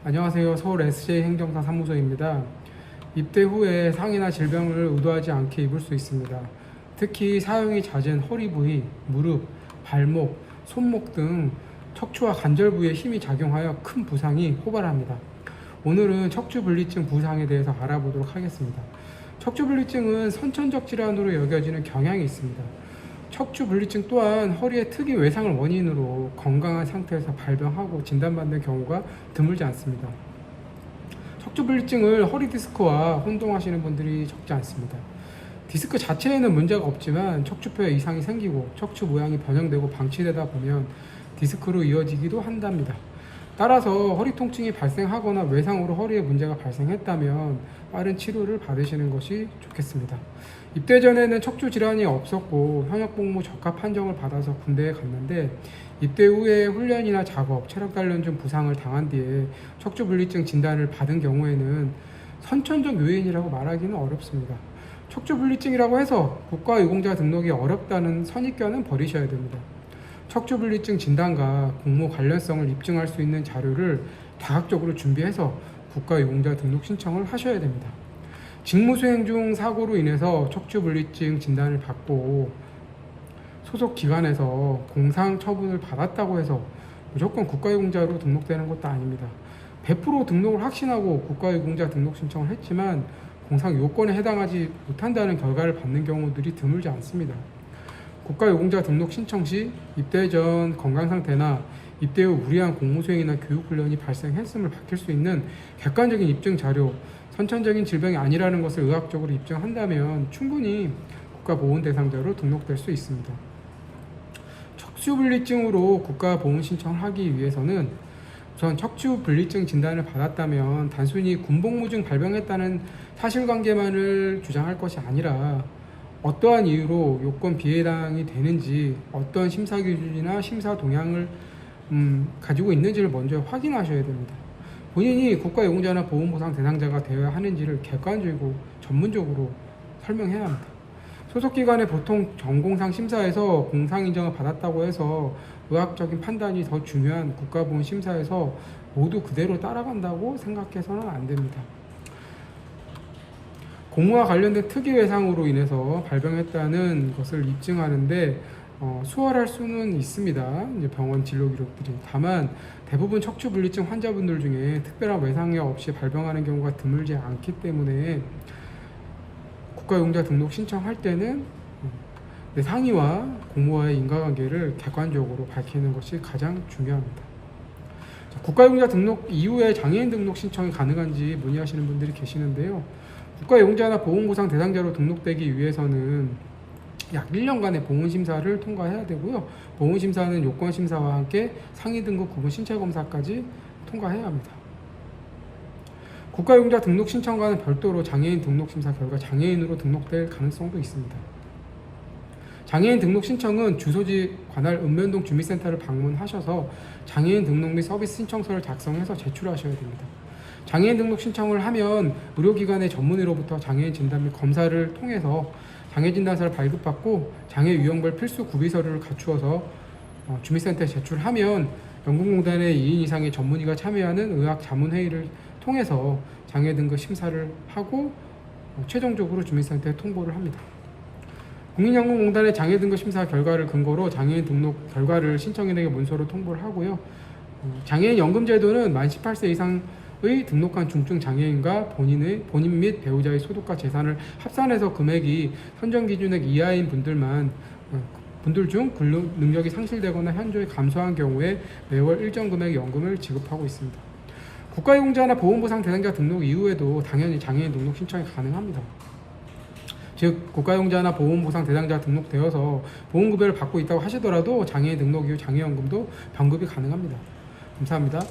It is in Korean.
안녕하세요. 서울 SJ 행정사 사무소입니다. 입대 후에 상해나 질병을 의도하지 않게 입을 수 있습니다. 특히 사용이 잦은 허리 부위, 무릎, 발목, 손목 등 척추와 관절 부위에 힘이 작용하여 큰 부상이 호발합니다. 오늘은 척추분리증 부상에 대해서 알아보도록 하겠습니다. 척추분리증은 선천적 질환으로 여겨지는 경향이 있습니다. 척추분리증 또한 허리의 특이 외상을 원인으로 건강한 상태에서 발병하고 진단받는 경우가 드물지 않습니다. 척추분리증을 허리 디스크와 혼동하시는 분들이 적지 않습니다. 디스크 자체에는 문제가 없지만 척추뼈에 이상이 생기고 척추 모양이 변형되고 방치되다 보면 디스크로 이어지기도 한답니다. 따라서 허리 통증이 발생하거나 외상으로 허리에 문제가 발생했다면 빠른 치료를 받으시는 것이 좋겠습니다. 입대 전에는 척추 질환이 없었고 현역 복무 적합 판정을 받아서 군대에 갔는데 입대 후에 훈련이나 작업, 체력 단련 중 부상을 당한 뒤에 척추 분리증 진단을 받은 경우에는 선천적 요인이라고 말하기는 어렵습니다. 척추 분리증이라고 해서 국가유공자 등록이 어렵다는 선입견은 버리셔야 됩니다. 척추분리증 진단과 공모 관련성을 입증할 수 있는 자료를 다각적으로 준비해서 국가유공자 등록 신청을 하셔야 됩니다. 직무수행 중 사고로 인해서 척추분리증 진단을 받고 소속 기관에서 공상 처분을 받았다고 해서 무조건 국가유공자로 등록되는 것도 아닙니다. 100% 등록을 확신하고 국가유공자 등록 신청을 했지만 공상 요건에 해당하지 못한다는 결과를 받는 경우들이 드물지 않습니다. 국가유공자 등록 신청 시 입대 전 건강 상태나 입대 후 무리한 공무수행이나 교육훈련이 발생했음을 밝힐 수 있는 객관적인 입증 자료, 선천적인 질병이 아니라는 것을 의학적으로 입증한다면 충분히 국가보훈 대상자로 등록될 수 있습니다. 척추분리증으로 국가보훈 신청을 하기 위해서는 우선 척추분리증 진단을 받았다면 단순히 군복무 중 발병했다는 사실관계만을 주장할 것이 아니라 어떠한 이유로 요건 비해당이 되는지 어떤 심사 기준이나 심사 동향을 가지고 있는지를 먼저 확인하셔야 됩니다. 본인이 국가유공자나 보훈보상 대상자가 되어야 하는지를 객관적이고 전문적으로 설명해야 합니다. 소속기관의 보통 전공상 심사에서 공상 인정을 받았다고 해서 의학적인 판단이 더 중요한 국가보훈 심사에서 모두 그대로 따라간다고 생각해서는 안 됩니다. 공무와 관련된 특이 외상으로 인해서 발병했다는 것을 입증하는데 수월할 수는 있습니다. 이제 병원 진료 기록들이. 다만 대부분 척추분리증 환자분들 중에 특별한 외상이 없이 발병하는 경우가 드물지 않기 때문에 국가유공자 등록 신청할 때는 내 상의와 공무와의 인과관계를 객관적으로 밝히는 것이 가장 중요합니다. 국가유공자 등록 이후에 장애인 등록 신청이 가능한지 문의하시는 분들이 계시는데요. 국가유공자나 보훈보상 대상자로 등록되기 위해서는 약 1년간의 보훈심사를 통과해야 되고요. 보훈심사는 요건심사와 함께 상위 등급 구분 신체검사까지 통과해야 합니다. 국가유공자 등록 신청과는 별도로 장애인 등록심사 결과 장애인으로 등록될 가능성도 있습니다. 장애인 등록 신청은 주소지 관할 읍면동 주민센터를 방문하셔서 장애인 등록 및 서비스 신청서를 작성해서 제출하셔야 됩니다. 장애인 등록 신청을 하면 의료기관의 전문의로부터 장애인 진단 및 검사를 통해서 장애진단서를 발급받고 장애 유형별 필수 구비서류를 갖추어서 주민센터에 제출하면 연금공단의 2인 이상의 전문의가 참여하는 의학자문회의를 통해서 장애 등급 심사를 하고 최종적으로 주민센터에 통보를 합니다. 국민연금공단의 장애 등급 심사 결과를 근거로 장애인 등록 결과를 신청인에게 문서로 통보를 하고요. 장애인 연금제도는 만 18세 이상의 등록한 중증 장애인과 본인 및 배우자의 소득과 재산을 합산해서 금액이 선정 기준액 이하인 분들 중 근로 능력이 상실되거나 현저히 감소한 경우에 매월 일정 금액 연금을 지급하고 있습니다. 국가유공자나 보훈보상 대상자 등록 이후에도 당연히 장애인 등록 신청이 가능합니다. 즉 국가유공자나 보훈보상 대상자 등록되어서 보험급여를 받고 있다고 하시더라도 장애인 등록 이후 장애연금도 변급이 가능합니다. 감사합니다.